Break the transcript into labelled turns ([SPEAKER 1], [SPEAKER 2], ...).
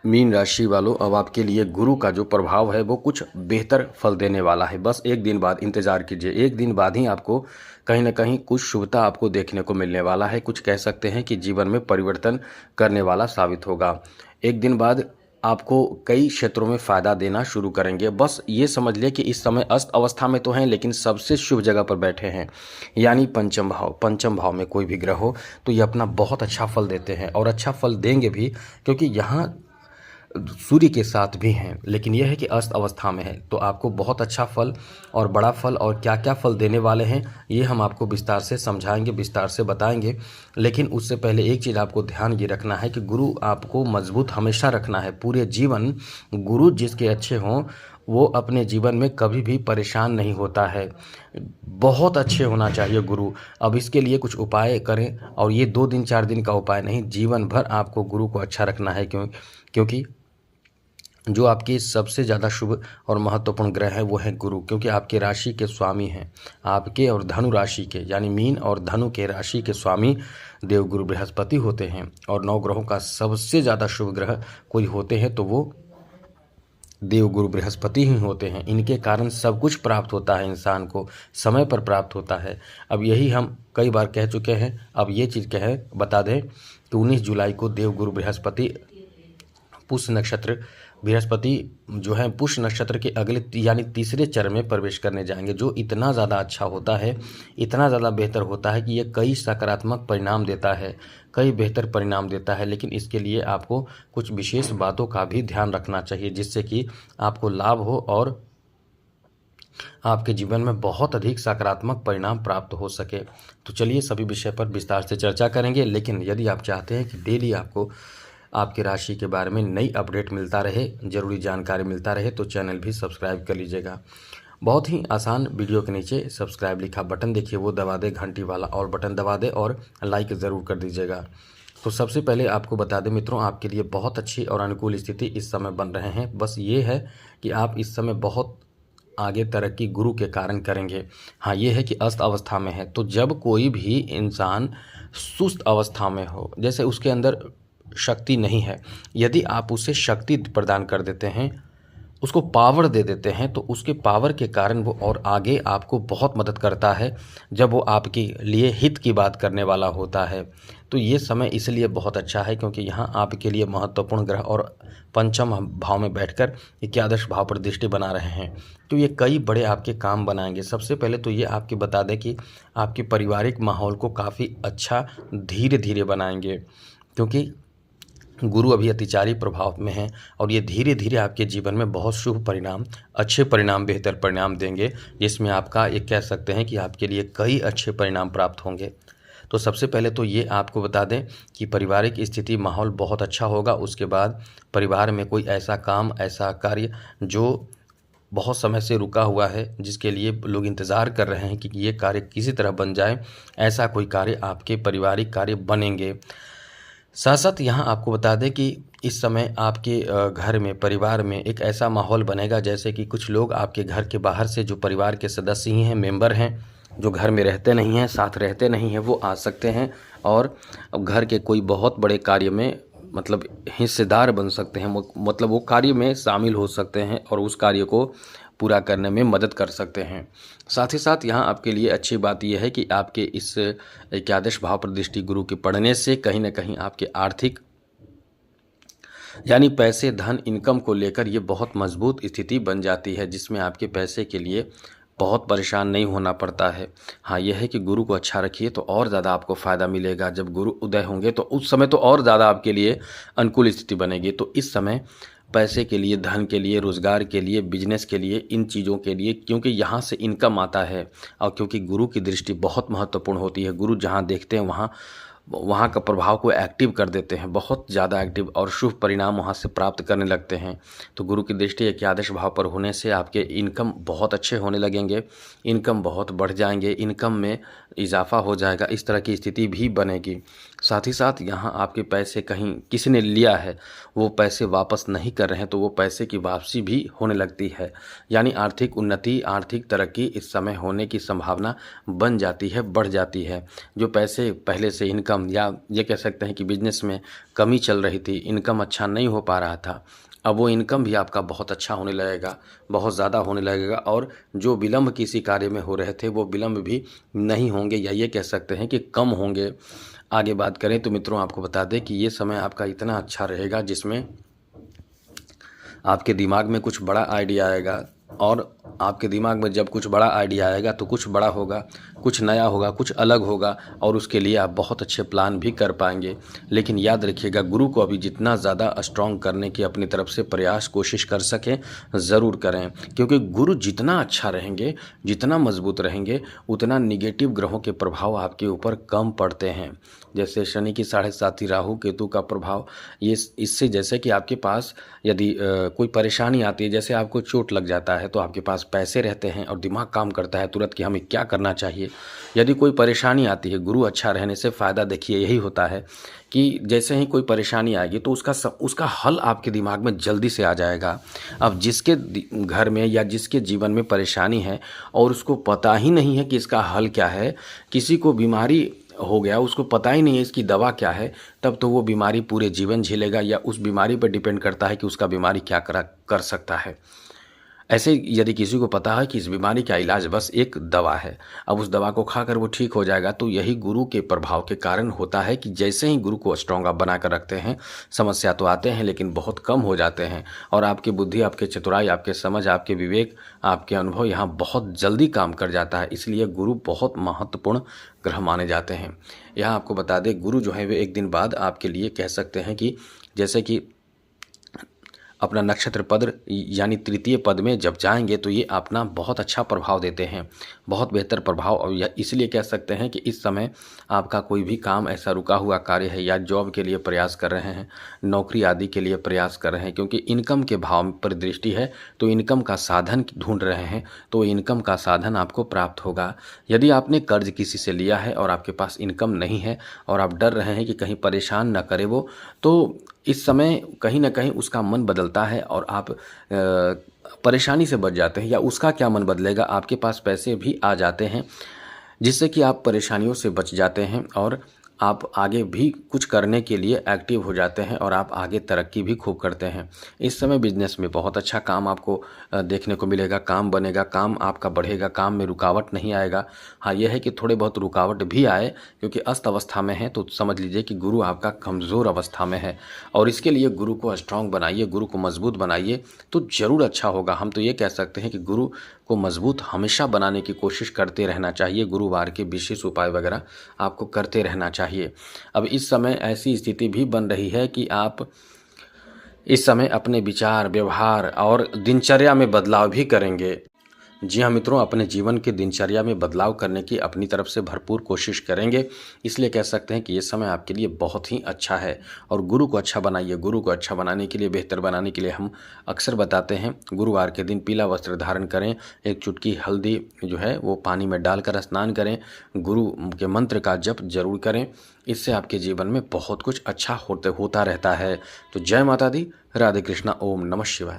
[SPEAKER 1] Mean राशि वालों, अब आपके लिए गुरु का जो प्रभाव है वो कुछ बेहतर फल देने वाला है। बस एक दिन बाद इंतज़ार कीजिए, एक दिन बाद ही आपको कहीं ना कहीं कुछ शुभता आपको देखने को मिलने वाला है। कुछ कह सकते हैं कि जीवन में परिवर्तन करने वाला साबित होगा। एक दिन बाद आपको कई क्षेत्रों में फ़ायदा देना शुरू करेंगे। बस ये समझ ले कि इस समय अस्त अवस्था में तो हैं, लेकिन सबसे शुभ जगह पर बैठे हैं, यानी पंचम भाव। पंचम भाव में कोई भी ग्रह हो तो ये अपना बहुत अच्छा फल देते हैं, और अच्छा फल देंगे भी, क्योंकि यहाँ सूर्य के साथ भी हैं। लेकिन यह है कि अस्त अवस्था में है, तो आपको बहुत अच्छा फल और बड़ा फल और क्या क्या फल देने वाले हैं ये हम आपको विस्तार से समझाएंगे, विस्तार से बताएंगे। लेकिन उससे पहले एक चीज़ आपको ध्यान ये रखना है कि गुरु आपको मजबूत हमेशा रखना है पूरे जीवन। गुरु जिसके अच्छे हों वो अपने जीवन में कभी भी परेशान नहीं होता है। बहुत अच्छे होना चाहिए गुरु। अब इसके लिए कुछ उपाय करें, और ये 2 दिन 4 दिन का उपाय नहीं, जीवन भर आपको गुरु को अच्छा रखना है। क्योंकि जो आपके सबसे ज़्यादा शुभ और महत्वपूर्ण ग्रह है वो है गुरु, क्योंकि आपके राशि के स्वामी हैं। आपके और धनु राशि के, यानी मीन और धनु के राशि के स्वामी देवगुरु बृहस्पति होते हैं। और 9 ग्रहों का सबसे ज़्यादा शुभ ग्रह कोई होते हैं तो वो देवगुरु बृहस्पति ही होते हैं। इनके कारण सब कुछ प्राप्त होता है, इंसान को समय पर प्राप्त होता है। अब यही हम कई बार कह चुके हैं, अब ये चीज़ बता दें कि 19 जुलाई को देवगुरु बृहस्पति पुष्य नक्षत्र, बृहस्पति जो है पुष्य नक्षत्र के अगले यानी तीसरे चरण में प्रवेश करने जाएंगे, जो इतना ज़्यादा अच्छा होता है, इतना ज़्यादा बेहतर होता है कि ये कई सकारात्मक परिणाम देता है, कई बेहतर परिणाम देता है। लेकिन इसके लिए आपको कुछ विशेष बातों का भी ध्यान रखना चाहिए, जिससे कि आपको लाभ हो और आपके जीवन में बहुत अधिक सकारात्मक परिणाम प्राप्त हो सके। तो चलिए सभी विषय पर विस्तार से चर्चा करेंगे। लेकिन यदि आप चाहते हैं कि डेली आपको आपकी राशि के बारे में नई अपडेट मिलता रहे, ज़रूरी जानकारी मिलता रहे, तो चैनल भी सब्सक्राइब कर लीजिएगा। बहुत ही आसान, वीडियो के नीचे सब्सक्राइब लिखा बटन देखिए, वो दबा दे, घंटी वाला और बटन दबा दे, और लाइक ज़रूर कर दीजिएगा। तो सबसे पहले आपको बता दें मित्रों, आपके लिए बहुत अच्छी और अनुकूल स्थिति इस समय बन रहे हैं। बस ये है कि आप इस समय बहुत आगे तरक्की गुरु के कारण करेंगे। हाँ, ये है कि अस्त अवस्था में है, तो जब कोई भी इंसान सुस्त अवस्था में हो, जैसे उसके अंदर शक्ति नहीं है, यदि आप उसे शक्ति प्रदान कर देते हैं, उसको पावर दे देते हैं, तो उसके पावर के कारण वो और आगे आपको बहुत मदद करता है जब वो आपके लिए हित की बात करने वाला होता है। तो ये समय इसलिए बहुत अच्छा है क्योंकि यहाँ आपके लिए महत्वपूर्ण ग्रह और पंचम भाव में बैठकर एकादश भाव पर दृष्टि बना रहे हैं, तो ये कई बड़े आपके काम बनाएंगे। सबसे पहले तो ये आपके बता दें कि आपके पारिवारिक माहौल को काफ़ी अच्छा धीरे धीरे बनाएंगे, क्योंकि गुरु अभी अतिचारी प्रभाव में है, और ये धीरे धीरे आपके जीवन में बहुत शुभ परिणाम, अच्छे परिणाम, बेहतर परिणाम देंगे, जिसमें आपका एक कह सकते हैं कि आपके लिए कई अच्छे परिणाम प्राप्त होंगे। तो सबसे पहले तो ये आपको बता दें कि पारिवारिक स्थिति, माहौल बहुत अच्छा होगा। उसके बाद परिवार में कोई ऐसा काम, ऐसा कार्य जो बहुत समय से रुका हुआ है, जिसके लिए लोग इंतज़ार कर रहे हैं कि ये कार्य किसी तरह बन जाए, ऐसा कोई कार्य आपके पारिवारिक कार्य बनेंगे। साथ साथ यहाँ आपको बता दें कि इस समय आपके घर में, परिवार में एक ऐसा माहौल बनेगा जैसे कि कुछ लोग आपके घर के बाहर से, जो परिवार के सदस्य ही हैं, मेंबर हैं, जो घर में रहते नहीं हैं, साथ रहते नहीं हैं, वो आ सकते हैं और घर के कोई बहुत बड़े कार्य में मतलब हिस्सेदार बन सकते हैं, मतलब वो कार्य में शामिल हो सकते हैं और उस कार्य को पूरा करने में मदद कर सकते हैं। साथ ही साथ यहाँ आपके लिए अच्छी बात यह है कि आपके इस एकादश भाव पर दृष्टि गुरु के पड़ने से कहीं ना कहीं आपके आर्थिक, यानी पैसे, धन, इनकम को लेकर ये बहुत मजबूत स्थिति बन जाती है, जिसमें आपके पैसे के लिए बहुत परेशान नहीं होना पड़ता है। हाँ, यह है कि गुरु को अच्छा रखिए तो और ज़्यादा आपको फ़ायदा मिलेगा। जब गुरु उदय होंगे तो उस समय तो और ज़्यादा आपके लिए अनुकूल स्थिति बनेगी। तो इस समय पैसे के लिए, धन के लिए, रोज़गार के लिए, बिजनेस के लिए, इन चीज़ों के लिए, क्योंकि यहाँ से इनकम आता है, और क्योंकि गुरु की दृष्टि बहुत महत्वपूर्ण होती है। गुरु जहाँ देखते हैं वहाँ का प्रभाव को एक्टिव कर देते हैं, बहुत ज़्यादा एक्टिव, और शुभ परिणाम वहाँ से प्राप्त करने लगते हैं। तो गुरु की दृष्टि एकादश भाव पर होने से आपके इनकम बहुत अच्छे होने लगेंगे, इनकम बहुत बढ़ जाएंगे, इनकम में इजाफा हो जाएगा, इस तरह की स्थिति भी बनेगी। साथ ही साथ यहाँ आपके पैसे कहीं किसी ने लिया है, वो पैसे वापस नहीं कर रहे हैं, तो वो पैसे की वापसी भी होने लगती है। यानी आर्थिक उन्नति, आर्थिक तरक्की इस समय होने की संभावना बन जाती है, बढ़ जाती है। जो पैसे पहले से इनकम, या ये कह सकते हैं कि बिजनेस में कमी चल रही थी, इनकम अच्छा नहीं हो पा रहा था, अब वो इनकम भी आपका बहुत अच्छा होने लगेगा, बहुत ज़्यादा होने लगेगा। और जो विलम्ब किसी कार्य में हो रहे थे, वो विलम्ब भी नहीं होंगे, या ये कह सकते हैं कि कम होंगे। आगे बात करें तो मित्रों, आपको बता दें कि ये समय आपका इतना अच्छा रहेगा जिसमें आपके दिमाग में कुछ बड़ा आइडिया आएगा, और आपके दिमाग में जब कुछ बड़ा आइडिया आएगा तो कुछ बड़ा होगा, कुछ नया होगा, कुछ अलग होगा, और उसके लिए आप बहुत अच्छे प्लान भी कर पाएंगे। लेकिन याद रखिएगा, गुरु को अभी जितना ज़्यादा स्ट्रॉन्ग करने की अपनी तरफ से प्रयास कोशिश कर सकें ज़रूर करें, क्योंकि गुरु जितना अच्छा रहेंगे, जितना मजबूत रहेंगे, उतना निगेटिव ग्रहों के प्रभाव आपके ऊपर कम पड़ते हैं। जैसे शनि की 7.5 राहु केतु का प्रभाव, ये इससे जैसे कि आपके पास यदि कोई परेशानी आती है, जैसे आपको चोट लग जाता है, तो आपके पास पैसे रहते हैं और दिमाग काम करता है तुरंत कि हमें क्या करना चाहिए। यदि कोई परेशानी आती है, गुरु अच्छा रहने से फ़ायदा देखिए यही होता है कि जैसे ही कोई परेशानी आएगी तो उसका हल आपके दिमाग में जल्दी से आ जाएगा। अब जिसके घर में या जिसके जीवन में परेशानी है और उसको पता ही नहीं है कि इसका हल क्या है, किसी को बीमारी हो गया, उसको पता ही नहीं है इसकी दवा क्या है, तब तो वो बीमारी पूरे जीवन झेलेगा, या उस बीमारी पर डिपेंड करता है कि उसका बीमारी क्या कर सकता है। ऐसे यदि किसी को पता है कि इस बीमारी का इलाज बस एक दवा है, अब उस दवा को खाकर वो ठीक हो जाएगा, तो यही गुरु के प्रभाव के कारण होता है कि जैसे ही गुरु को स्ट्रॉन्ग आप बना कर रखते हैं, समस्या तो आते हैं लेकिन बहुत कम हो जाते हैं, और आपकी बुद्धि, आपके चतुराई, आपके समझ, आपके विवेक, आपके अनुभव यहाँ बहुत जल्दी काम कर जाता है। इसलिए गुरु बहुत महत्वपूर्ण ग्रह माने जाते हैं। यहाँ आपको बता दें, गुरु जो है वे एक दिन बाद आपके लिए कह सकते हैं कि जैसे कि अपना नक्षत्र पद यानी तृतीय पद में जब जाएंगे तो ये अपना बहुत अच्छा प्रभाव देते हैं, बहुत बेहतर प्रभाव। और इसलिए कह सकते हैं कि इस समय आपका कोई भी काम ऐसा रुका हुआ कार्य है, या जॉब के लिए प्रयास कर रहे हैं, नौकरी आदि के लिए प्रयास कर रहे हैं, क्योंकि इनकम के भाव पर दृष्टि है, तो इनकम का साधन ढूंढ रहे हैं, तो इनकम का साधन आपको प्राप्त होगा। यदि आपने कर्ज किसी से लिया है और आपके पास इनकम नहीं है और आप डर रहे हैं कि कहीं परेशान न करे वो, तो इस समय कहीं ना कहीं उसका मन बदलता है और आप परेशानी से बच जाते हैं। या उसका क्या मन बदलेगा, आपके पास पैसे भी आ जाते हैं, जिससे कि आप परेशानियों से बच जाते हैं और आप आगे भी कुछ करने के लिए एक्टिव हो जाते हैं, और आप आगे तरक्की भी खूब करते हैं। इस समय बिजनेस में बहुत अच्छा काम आपको देखने को मिलेगा, काम बनेगा, काम आपका बढ़ेगा, काम में रुकावट नहीं आएगा। हाँ, यह है कि थोड़े बहुत रुकावट भी आए, क्योंकि अस्त अवस्था में है, तो समझ लीजिए कि गुरु आपका कमज़ोर अवस्था में है, और इसके लिए गुरु को स्ट्रांग बनाइए, गुरु को मजबूत बनाइए, तो ज़रूर अच्छा होगा। हम तो ये कह सकते हैं कि गुरु को मजबूत हमेशा बनाने की कोशिश करते रहना चाहिए। गुरुवार के विशेष उपाय वगैरह आपको करते रहना चाहिए। अब इस समय ऐसी स्थिति भी बन रही है कि आप इस समय अपने विचार, व्यवहार और दिनचर्या में बदलाव भी करेंगे। जी हाँ मित्रों, अपने जीवन की दिनचर्या में बदलाव करने की अपनी तरफ से भरपूर कोशिश करेंगे। इसलिए कह सकते हैं कि ये समय आपके लिए बहुत ही अच्छा है, और गुरु को अच्छा बनाइए। गुरु को अच्छा बनाने के लिए, बेहतर बनाने के लिए हम अक्सर बताते हैं, गुरुवार के दिन पीला वस्त्र धारण करें, एक चुटकी हल्दी जो है वो पानी में डालकर स्नान करें, गुरु के मंत्र का जप जरूर करें। इससे आपके जीवन में बहुत कुछ अच्छा होता रहता है। तो जय माता दी, राधे कृष्णा, ओम नमः शिवाय।